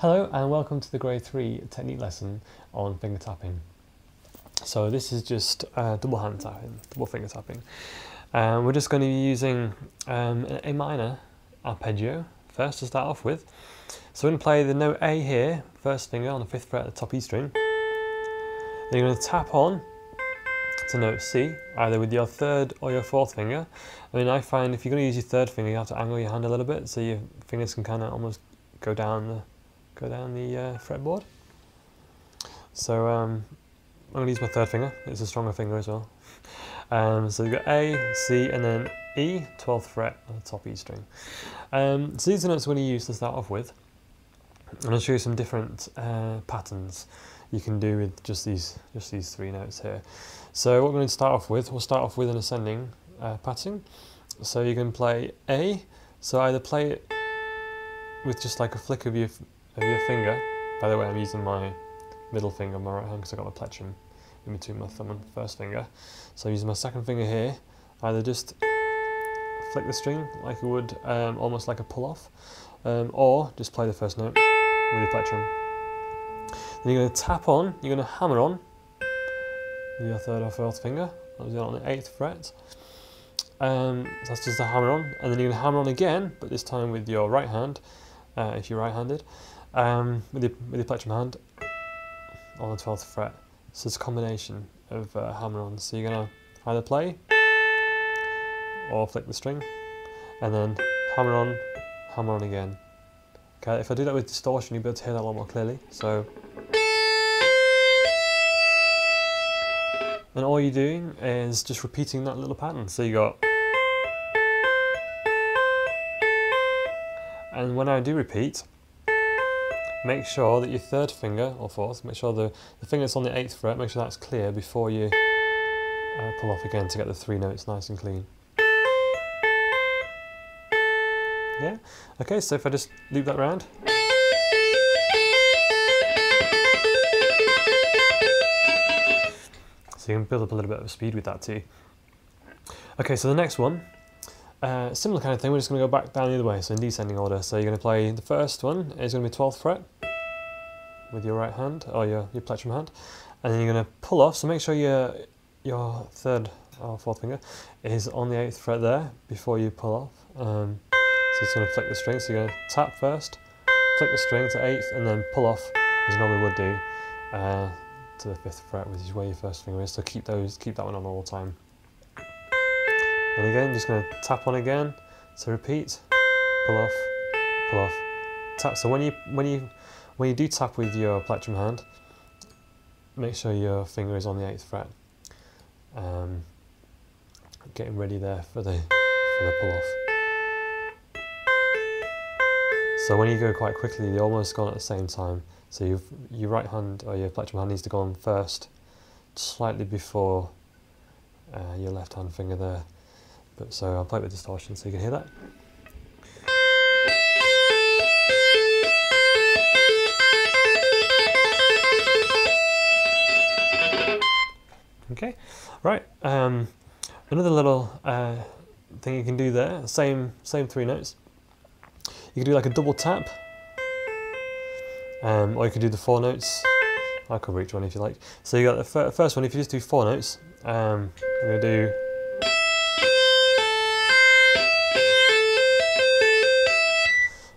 Hello and welcome to the Grade 3 technique lesson on finger tapping. So this is just double hand tapping, double finger tapping. We're just going to be using an A minor arpeggio first to start off with. So we're going to play the note A here, first finger on the 5th fret at the top E string. Then you're going to tap on to note C, either with your 3rd or your 4th finger. I mean, I find if you're going to use your 3rd finger, you have to angle your hand a little bit so your fingers can kind of almost go down the fretboard. So I'm going to use my 3rd finger. It's a stronger finger as well. So you've got A, C, and then E, 12th fret on the top E string. So these are notes we're going to use to start off with. And I'll show you some different patterns you can do with just these 3 notes here. So what we're going to start off with, we'll start off with an ascending pattern. So you can play A. So either play it with just like a flick of your finger. By the way, I'm using my middle finger on my right hand because I've got my plectrum in between my thumb and 1st finger. So I'm using my 2nd finger here, either just flick the string like you would almost like a pull off, or just play the 1st note with your plectrum. Then you're going to tap on, you're going to hammer on with your 3rd or 4th finger, that was on the 8th fret. So that's just a hammer on, and then you're going to hammer on again, but this time with your right hand, if you're right-handed, with your plectrum hand on the 12th fret. So it's a combination of hammer-ons. So you're going to either play or flick the string, and then hammer on again. Okay, if I do that with distortion, you'll be able to hear that a lot more clearly. So, and all you're doing is just repeating that little pattern. So you got, and when I do repeat, make sure that your 3rd finger or 4th, make sure the finger that's on the 8th fret, make sure that's clear before you pull off again to get the 3 notes nice and clean. Yeah? Okay, so if I just loop that round. So you can build up a little bit of speed with that too. Okay, so the next one, similar kind of thing, we're just going to go back down the other way, so in descending order. So you're going to play the first one, is going to be 12th fret with your right hand, or your plectrum hand, and then you're going to pull off, so make sure your 3rd or 4th finger is on the 8th fret there before you pull off. So it's going to flick the string, so you're going to tap first, flick the string to 8th, and then pull off, as you normally would do, to the 5th fret, which is where your 1st finger is, so keep that one on all the time. And again, just going to tap on again, so repeat, pull off, tap. So when you do tap with your plectrum hand, make sure your finger is on the 8th fret. Getting ready there for the pull off. So when you go quite quickly, they're almost gone at the same time. So your right hand or your plectrum hand needs to go on first, slightly before your left hand finger there. But so I'll play it with distortion so you can hear that. Okay, right. Another little thing you can do there. Same 3 notes. You can do like a double tap, or you could do the 4 notes. I could reach one if you like. So you got the first one. If you just do 4 notes, I'm going to do.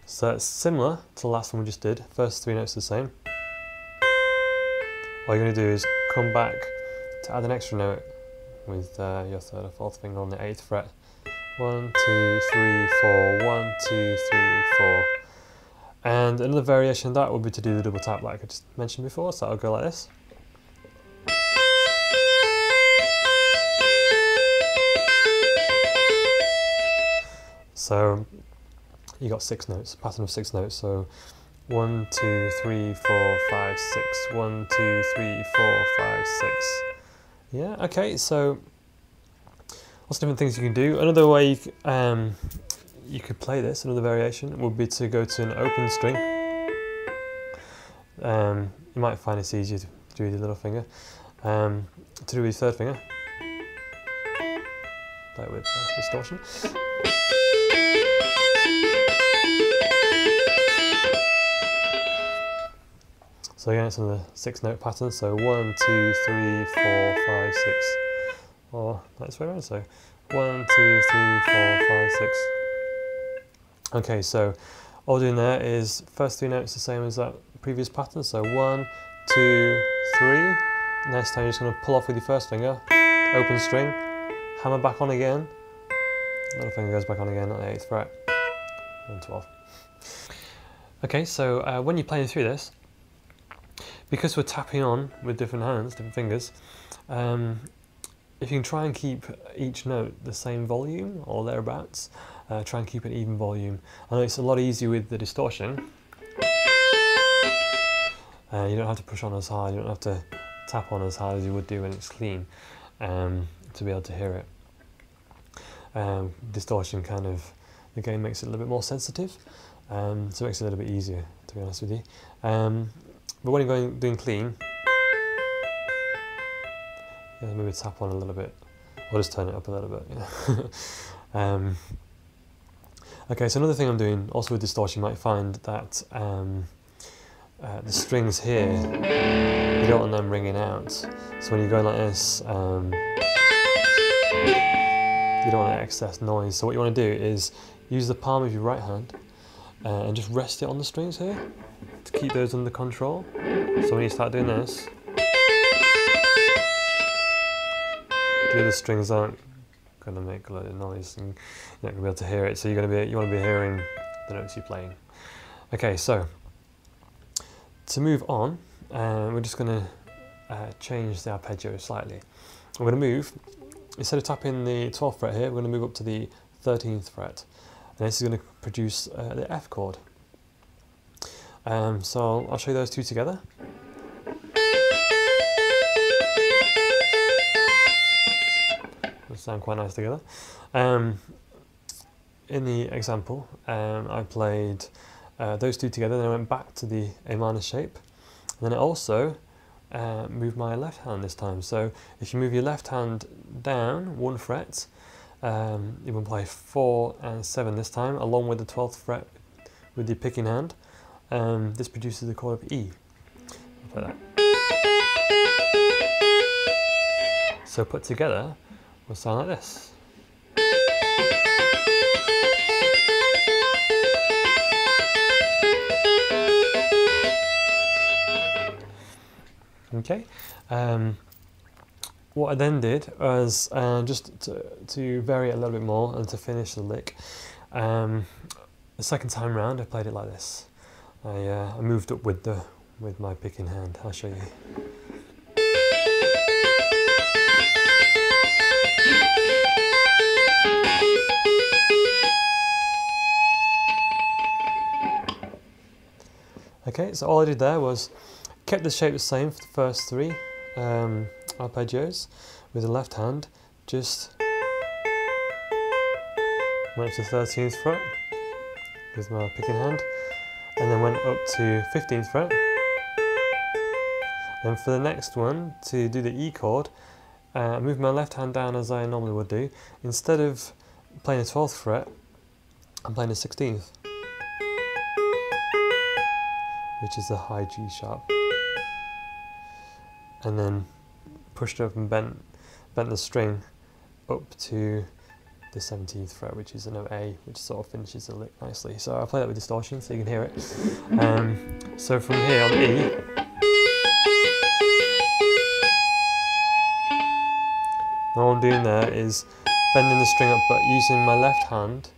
So it's similar to the last one we just did. First 3 notes are the same. All you're going to do is come back to add an extra note with your 3rd or 4th finger on the 8th fret. 1, 2, 3, 4, 1, 2, 3, 4. And another variation of that would be to do the double tap like I just mentioned before, so I'll go like this. So you got 6 notes, a pattern of 6 notes. So 1, 2, 3, 4, 5, 6. 1, 2, 3, 4, 5, 6. Yeah, okay, so lots of different things you can do. Another way you could play this, another variation, would be to go to an open string. You might find it's easier to do with your little finger. To do with your 3rd finger. Play it with distortion. So again, it's on the 6-note pattern. So 1, 2, 3, 4, 5, 6. Or that's way around. So 1, 2, 3, 4, 5, 6. Okay, so all we're doing there is first 3 notes the same as that previous pattern. So 1, 2, 3. Next time you're just going to pull off with your first finger, open string, hammer back on again. Little finger goes back on again on the 8th fret, and 12th. Okay, so when you're playing through this, because we're tapping on with different hands, different fingers, if you can try and keep each note the same volume or thereabouts, try and keep an even volume. I know it's a lot easier with the distortion. You don't have to push on as hard, you don't have to tap on as hard as you would do when it's clean to be able to hear it. Distortion kind of, the game makes it a little bit more sensitive, so it makes it a little bit easier, to be honest with you. But when you're doing clean, yeah, maybe tap on a little bit, or just turn it up a little bit. Yeah. Okay, so another thing I'm doing, also with distortion, you might find that the strings here, you don't want them ringing out. So when you're going like this, you don't want excess noise. So what you want to do is use the palm of your right hand and just rest it on the strings here to keep those under control. So when you start doing this, the other strings aren't going to make a lot of noise and you're not going to be able to hear it. So you want to be hearing the notes you're playing. Okay, so to move on, we're just going to change the arpeggio slightly. We're going to move, instead of tapping the 12th fret here, we're going to move up to the 13th fret. And this is going to produce the F chord. So I'll show you those two together. They sound quite nice together. In the example, I played those two together, then I went back to the A minor shape. And then I also moved my left hand this time. So if you move your left hand down 1 fret, you can play 4 and 7 this time, along with the 12th fret with your picking hand. This produces the chord of E. I'll play that. So put together will sound like this. Okay. What I then did was just to vary it a little bit more and to finish the lick. The second time round, I played it like this. I moved up with my picking hand. I'll show you. Okay, so all I did there was kept the shape the same for the first 3 arpeggios with the left hand, just went to 13th fret with my picking hand, and then went up to 15th fret. Then for the next one, to do the E chord, I moved my left hand down as I normally would do. Instead of playing a 12th fret, I'm playing a 16th, which is the high G sharp. And then pushed up and bent the string up to the 17th fret, which is a note A, which sort of finishes the lick nicely. So I'll play that with distortion so you can hear it. So from here on E, all I'm doing there is bending the string up, but using my left hand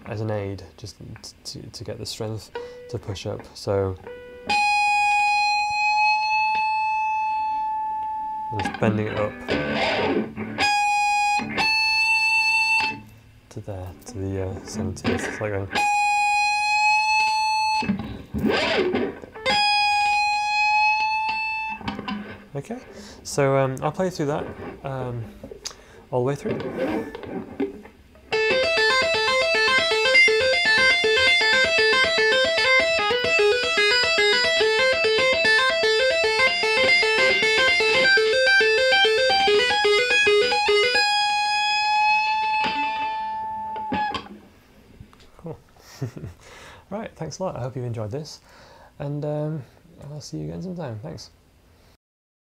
as an aid, just to get the strength to push up. So I'm just bending it up to there, to the 17th. It's like going. Okay, so I'll play through that all the way through. Cool. Right, thanks a lot. I hope you've enjoyed this. And I'll see you again sometime. Thanks.